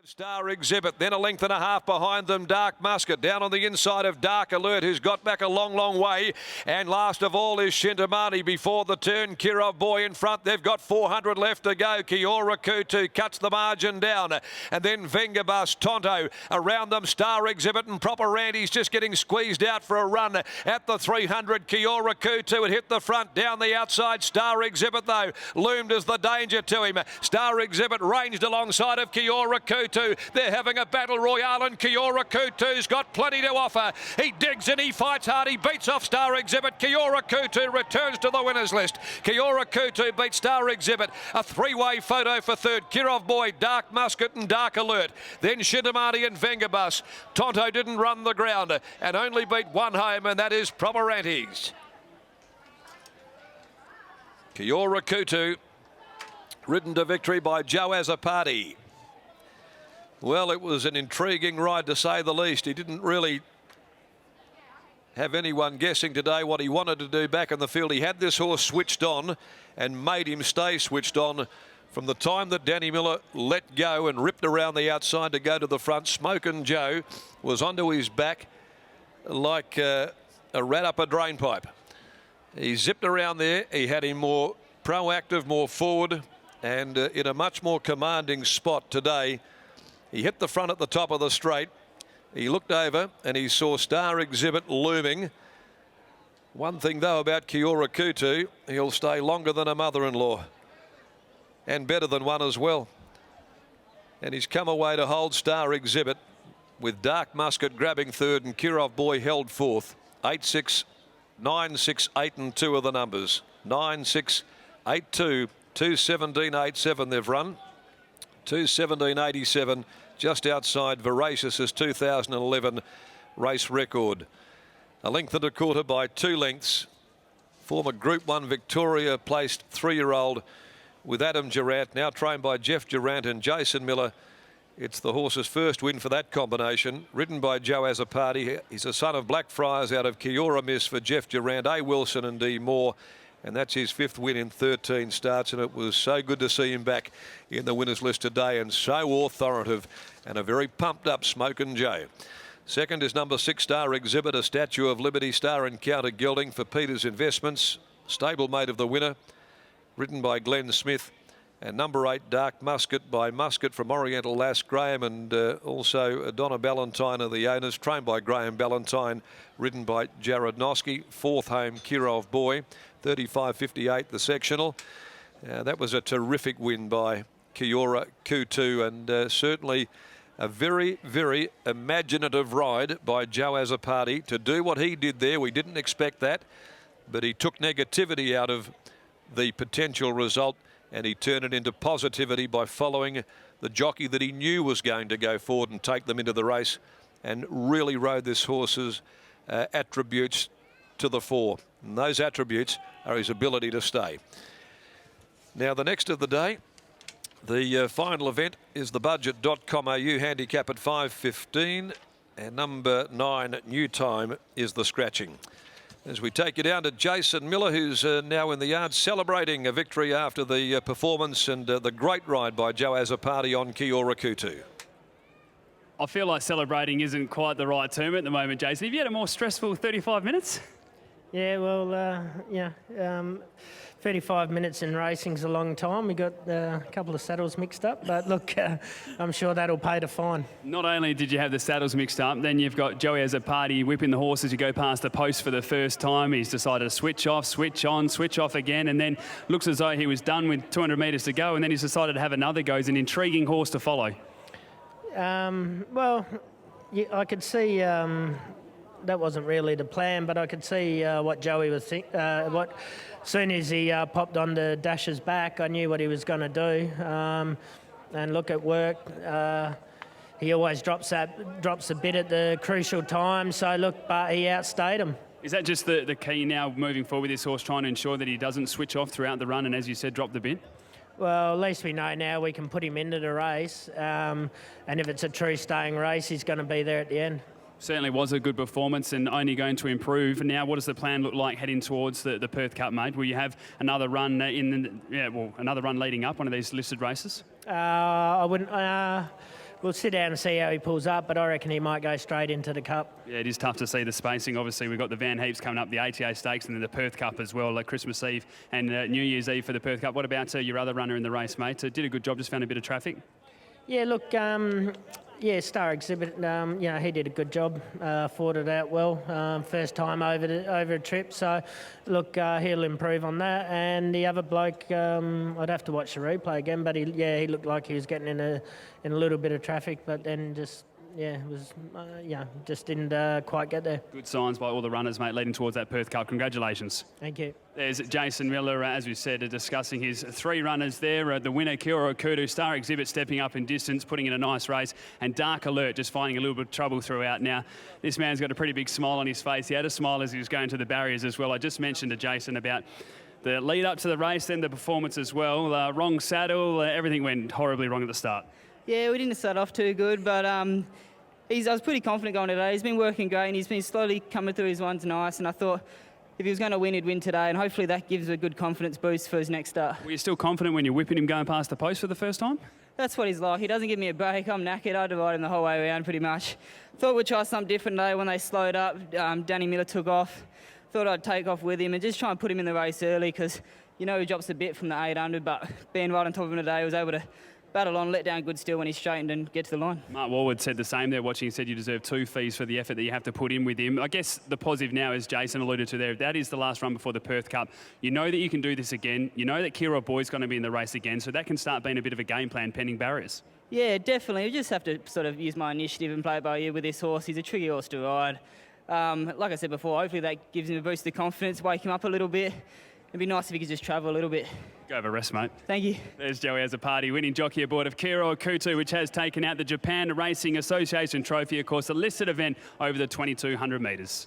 Star Exhibit, then a length and a half behind them, Dark Musket. Down on the inside of Dark Alert, who's got back a long, long way. And last of all is Shintamani before the turn. Kirov Boy in front. They've got 400 left to go. Kiora Kutu cuts the margin down. And then Vengabus, Tonto. Around them, Star Exhibit and Proper Randy's just getting squeezed out for a run at the 300. Kiora Kutu had hit the front. Down the outside, Star Exhibit, though, loomed as the danger to him. Star Exhibit ranged alongside of Kiora Kutu. They're having a battle royale and Kiora Kutu's got plenty to offer. He digs and he fights hard. He beats off Star Exhibit. Kiora Kutu returns to the winners list. Kiora Kutu beats Star Exhibit. A three-way photo for third. Kirov Boy, Dark Musket and Dark Alert. Then Shintamani and Vengabus. Tonto didn't run the ground and only beat one home, and that is Proper Antes. Kiora Kutu ridden to victory by Joe Azapati. Well, it was an intriguing ride to say the least. He didn't really have anyone guessing today what he wanted to do back in the field. He had this horse switched on and made him stay switched on from the time that Danny Miller let go and ripped around the outside to go to the front. Smokin' Joe was onto his back like a rat up a drain pipe. He zipped around there. He had him more proactive, more forward, and in a much more commanding spot today. He hit the front at the top of the straight. He looked over and he saw Star Exhibit looming. One thing, though, about Kiora Kutu, he'll stay longer than a mother-in-law. And better than one as well. And he's come away to hold Star Exhibit with Dark Musket grabbing third and Kirov Boy held fourth. 8, 6, 9, 6, 8 and 2 are the numbers. 9, 6, 8, 2, 2:17, 8-7 they've run. 2:17.87, just outside Voracious's 2011 race record. A length and a quarter by 2 lengths. Former Group 1 Victoria placed 3-year-old with Adam Durant, now trained by Jeff Durant and Jason Miller. It's the horse's first win for that combination. Ridden by Joe Azapati. He's a son of Blackfriars out of Kiora Miss for Jeff Durant, A. Wilson and D. Moore. And that's his 5th win in 13 starts, and it was so good to see him back in the winners list today, and so authoritative, and a very pumped up Smokin' Joe. Second is number 6 Star Exhibit, a Statue of Liberty Star Encounter gelding for Peters Investments, stablemate of the winner, ridden by Glenn Smith. And number 8 Dark Musket by Musket from Oriental Lass Graham, and also Donna Ballantyne are the owners, trained by Graham Ballantyne, ridden by Jared Noski. 4th home Kirov Boy, 35.58 the sectional. That was a terrific win by Kiora Kutu, and certainly a very, very imaginative ride by Joe Azapati to do what he did there. We didn't expect that, but he took negativity out of the potential result and he turned it into positivity by following the jockey that he knew was going to go forward and take them into the race, and really rode this horse's attributes to the fore. And those attributes are his ability to stay. Now, the next of the day, the final event is the budget.com.au handicap at 5:15, and number 9 New Time is the scratching. As we take you down to Jason Miller, who's now in the yard celebrating a victory after the performance and the great ride by Joe Azapati on Kiora Kutu. I feel like celebrating isn't quite the right term at the moment, Jason. Have you had a more stressful 35 minutes? Yeah, well, 35 minutes in racing's a long time. We got a couple of saddles mixed up, but look, I'm sure that'll pay the fine. Not only did you have the saddles mixed up, then you've got Joey as a party whipping the horse as you go past the post for the first time. He's decided to switch off, switch on, switch off again, and then looks as though he was done with 200 metres to go, and then he's decided to have another go. He's an intriguing horse to follow. Well, yeah, I could see that wasn't really the plan, but I could see what Joey was thinking. As soon as he popped onto Dash's back, I knew what he was going to do. And look, at work, he always drops a bit at the crucial time. So look, but he outstayed him. Is that just the key now moving forward with this horse, trying to ensure that he doesn't switch off throughout the run and, as you said, drop the bit? Well, at least we know now we can put him into the race. And if it's a true staying race, he's going to be there at the end. Certainly was a good performance and only going to improve. Now, what does the plan look like heading towards the Perth Cup, mate? Will you have another run another run leading up one of these listed races? I wouldn't. we'll sit down and see how he pulls up, but I reckon he might go straight into the Cup. Yeah, it is tough to see the spacing. Obviously, we've got the Van Heaps coming up, the ATA Stakes, and then the Perth Cup as well, like Christmas Eve and New Year's Eve for the Perth Cup. What about your other runner in the race, mate? Did a good job, just found a bit of traffic? Yeah, look, yeah, Star Exhibit, he did a good job, fought it out well, first time over a trip. So, look, he'll improve on that. And the other bloke, I'd have to watch the replay again, but he looked like he was getting in a little bit of traffic, but then just didn't quite get there. Good signs by all the runners, mate, leading towards that Perth Cup. Congratulations. Thank you. There's Jason Miller, as we said, discussing his 3 runners there. The winner, Kiro Kudu, Star Exhibit stepping up in distance, putting in a nice race, and Dark Alert just finding a little bit of trouble throughout. Now, this man's got a pretty big smile on his face. He had a smile as he was going to the barriers as well. I just mentioned to Jason about the lead up to the race, then the performance as well. Wrong saddle, everything went horribly wrong at the start. Yeah, we didn't start off too good, but I was pretty confident going today. He's been working great and he's been slowly coming through his ones nice, and I thought if he was going to win, he'd win today, and hopefully that gives a good confidence boost for his next start. Were you still confident when you're whipping him going past the post for the first time? That's what he's like. He doesn't give me a break. I'm knackered. I divide him the whole way around pretty much. Thought we'd try something different today when they slowed up. Danny Miller took off. Thought I'd take off with him and just try and put him in the race early because, he drops a bit from the 800, but being right on top of him today, he was able to battle on, let down good still when he straightened and get to the line. Mark Warwood said the same there watching. He said you deserve 2 fees for the effort that you have to put in with him. I guess the positive now, as Jason alluded to there, that is the last run before the Perth Cup. You know that you can do this again. You know that Kiro Boy's going to be in the race again, so that can start being a bit of a game plan pending barriers. Yeah, definitely. You just have to sort of use my initiative and play it by ear with this horse. He's a tricky horse to ride. Like I said before, hopefully that gives him a boost of confidence, wake him up a little bit. It'd be nice if he could just travel a little bit. Go have a rest, mate. Thank you. There's Joey as a party, winning jockey aboard of Kiro Kutu, which has taken out the Japan Racing Association Trophy, of course, a listed event over the 2200 metres.